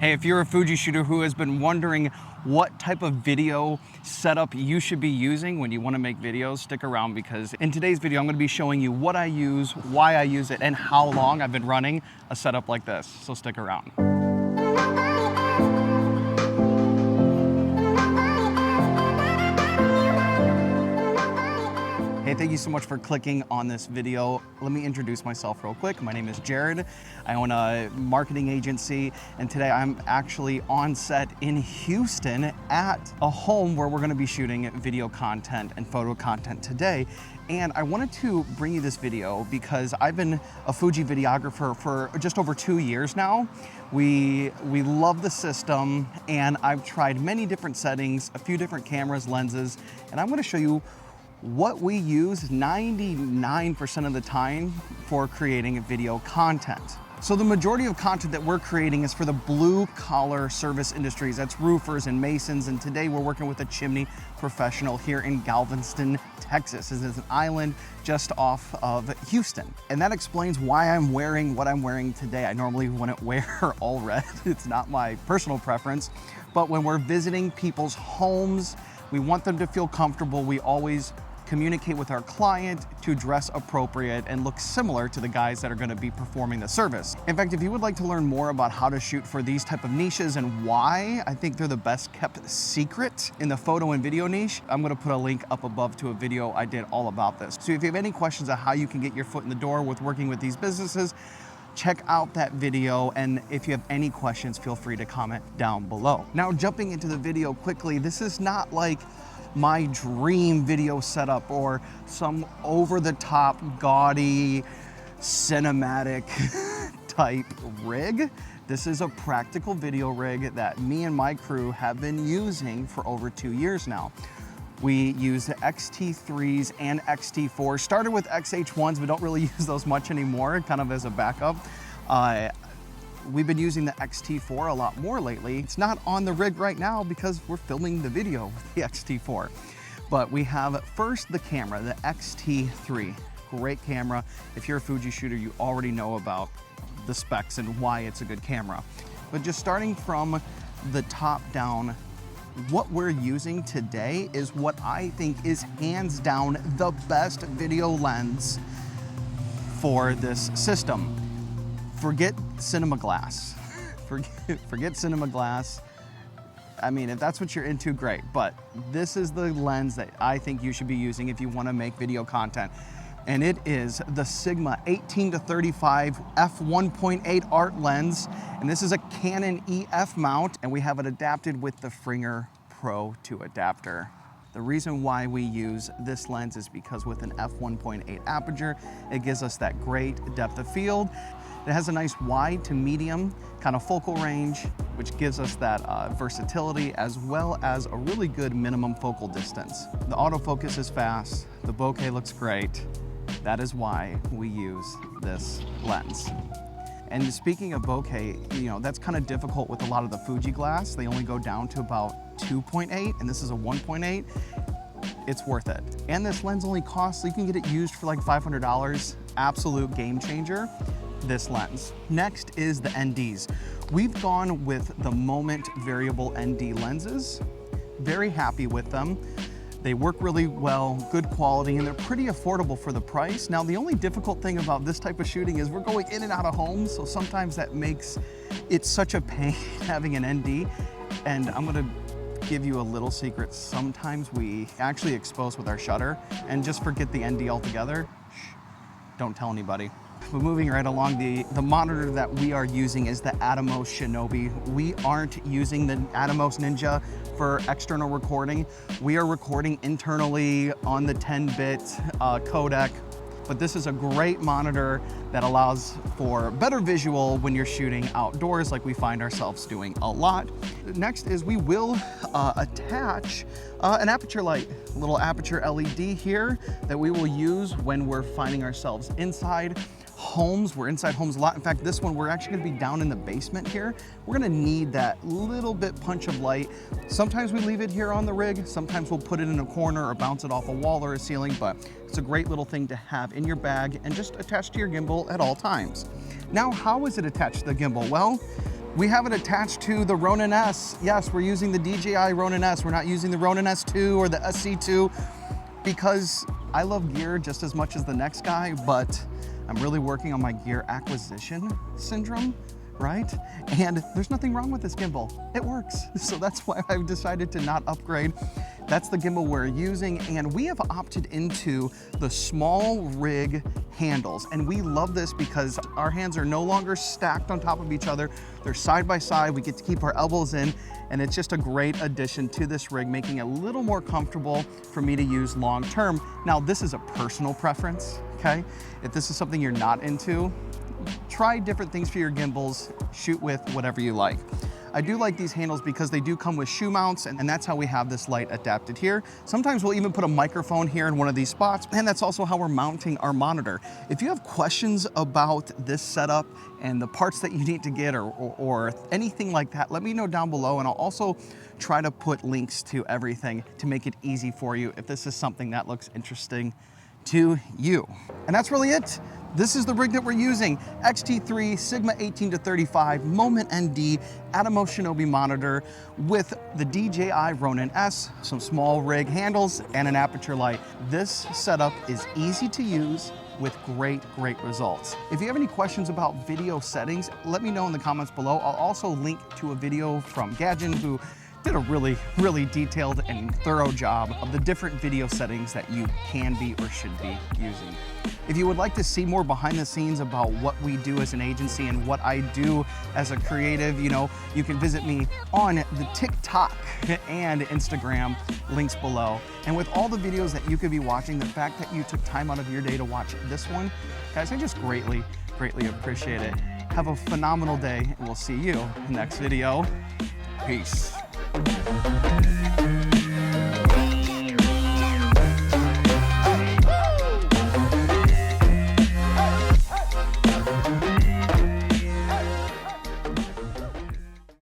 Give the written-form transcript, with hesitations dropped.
Hey, if you're a Fuji shooter who has been wondering what type of video setup you should be using when you want to make videos, stick around because in today's video, I'm going to be showing you what I use, why I use it, and how long I've been running a setup like this. So stick around. Hey, thank you so much for clicking on this video. Let me introduce myself real quick. My name is Jared. I own a marketing agency, and today I'm actually on set in Houston at a home where we're gonna be shooting video content and photo content today. And I wanted to bring you this video because I've been a Fuji videographer for just over 2 years now. We love the system, and I've tried many different settings, a few different cameras, lenses, and I'm gonna show you what we use 99% of the time for creating video content. So the majority of content that we're creating is for the blue collar service industries. That's roofers and masons. And today we're working with a chimney professional here in Galveston, Texas. This is an island just off of Houston. And that explains why I'm wearing what I'm wearing today. I normally wouldn't wear all red. It's not my personal preference. But when we're visiting people's homes, we want them to feel comfortable. We always communicate with our client to dress appropriate and look similar to the guys that are going to be performing the service. In fact, if you would like to learn more about how to shoot for these type of niches and why I think they're the best kept secret in the photo and video niche, I'm going to put a link up above to a video I did all about this. So if you have any questions on how you can get your foot in the door with working with these businesses, check out that video, and if you have any questions, feel free to comment down below. Now, jumping into the video quickly, this is not like my dream video setup or some over-the-top, gaudy, cinematic type rig. This is a practical video rig that me and my crew have been using for over 2 years now. We use the XT3s and XT4s. Started with XH1s, but don't really use those much anymore, kind of as a backup. We've been using the XT4 a lot more lately. It's not on the rig right now because we're filming the video with the XT4. But we have first the camera, the XT3. Great camera. If you're a Fuji shooter, you already know about the specs and why it's a good camera. But just starting from the top down, what we're using today is what I think is hands down the best video lens for this system. Forget cinema glass. Forget cinema glass. I mean, if that's what you're into, great. But this is the lens that I think you should be using if you want to make video content. And it is the Sigma 18-35 f1.8 art lens. And this is a Canon EF mount, and we have it adapted with the Fringer Pro 2 adapter. The reason why we use this lens is because with an f1.8 aperture, it gives us that great depth of field. It has a nice wide to medium kind of focal range, which gives us that versatility as well as a really good minimum focal distance. The autofocus is fast, the bokeh looks great. That is why we use this lens. And speaking of bokeh, you know, that's kind of difficult with a lot of the Fuji glass. They only go down to about 2.8, and this is a 1.8. It's worth it. And this lens only costs, you can get it used for like $500. Absolute game changer, this lens. Next is the NDs. We've gone with the Moment variable ND lenses. Very happy with them. They work really well, good quality, and they're pretty affordable for the price. Now, the only difficult thing about this type of shooting is we're going in and out of homes, so sometimes that makes it such a pain having an ND. And I'm gonna give you a little secret. Sometimes we actually expose with our shutter and just forget the ND altogether. Shh, don't tell anybody. But moving right along, the monitor that we are using is the Atomos Shinobi. We aren't using the Atomos Ninja for external recording. We are recording internally on the 10-bit codec, but this is a great monitor that allows for better visual when you're shooting outdoors like we find ourselves doing a lot. Next is we will attach an aperture light, a little aperture LED here that we will use when we're finding ourselves inside homes. We're inside homes a lot. In fact, this one, we're actually gonna be down in the basement here. We're gonna need that little bit punch of light. Sometimes we leave it here on the rig. Sometimes we'll put it in a corner or bounce it off a wall or a ceiling, but it's a great little thing to have in your bag and just attach to your gimbal at all times. Now, how is it attached to the gimbal? Well, We have it attached to the Ronin S. Yes, we're using the DJI Ronin S. We're not using the Ronin S2 or the SC2 because I love gear just as much as the next guy, but I'm really working on my gear acquisition syndrome, right? And there's nothing wrong with this gimbal. It works. So that's why I've decided to not upgrade. That's the gimbal we're using, and we have opted into the small rig handles. And we love this because our hands are no longer stacked on top of each other. They're side by side. We get to keep our elbows in, and it's just a great addition to this rig, making it a little more comfortable for me to use long term. Now, this is a personal preference, okay? If this is something you're not into, try different things for your gimbals, shoot with whatever you like. I do like these handles because they do come with shoe mounts, and that's how we have this light adapted here. Sometimes we'll even put a microphone here in one of these spots, and that's also how we're mounting our monitor. If you have questions about this setup and the parts that you need to get or anything like that, let me know down below, and I'll also try to put links to everything to make it easy for you if this is something that looks interesting to you. And that's really it. This is the rig that we're using, X-T3 Sigma 18-35 Moment ND Atmos Shinobi monitor with the DJI Ronin S, some small rig handles, and an aperture light. This setup is easy to use with great results. If you have any questions about video settings, let me know in the comments below. I'll also link to a video from Gadgen, who did a really detailed and thorough job of the different video settings that you can be or should be using. If you would like to see more behind the scenes about what we do as an agency and what I do as a creative, you know, you can visit me on the TikTok and Instagram, links below. And with all the videos that you could be watching, the fact that you took time out of your day to watch this one, guys, I just greatly appreciate it. Have a phenomenal day, and we'll see you in the next video. Peace.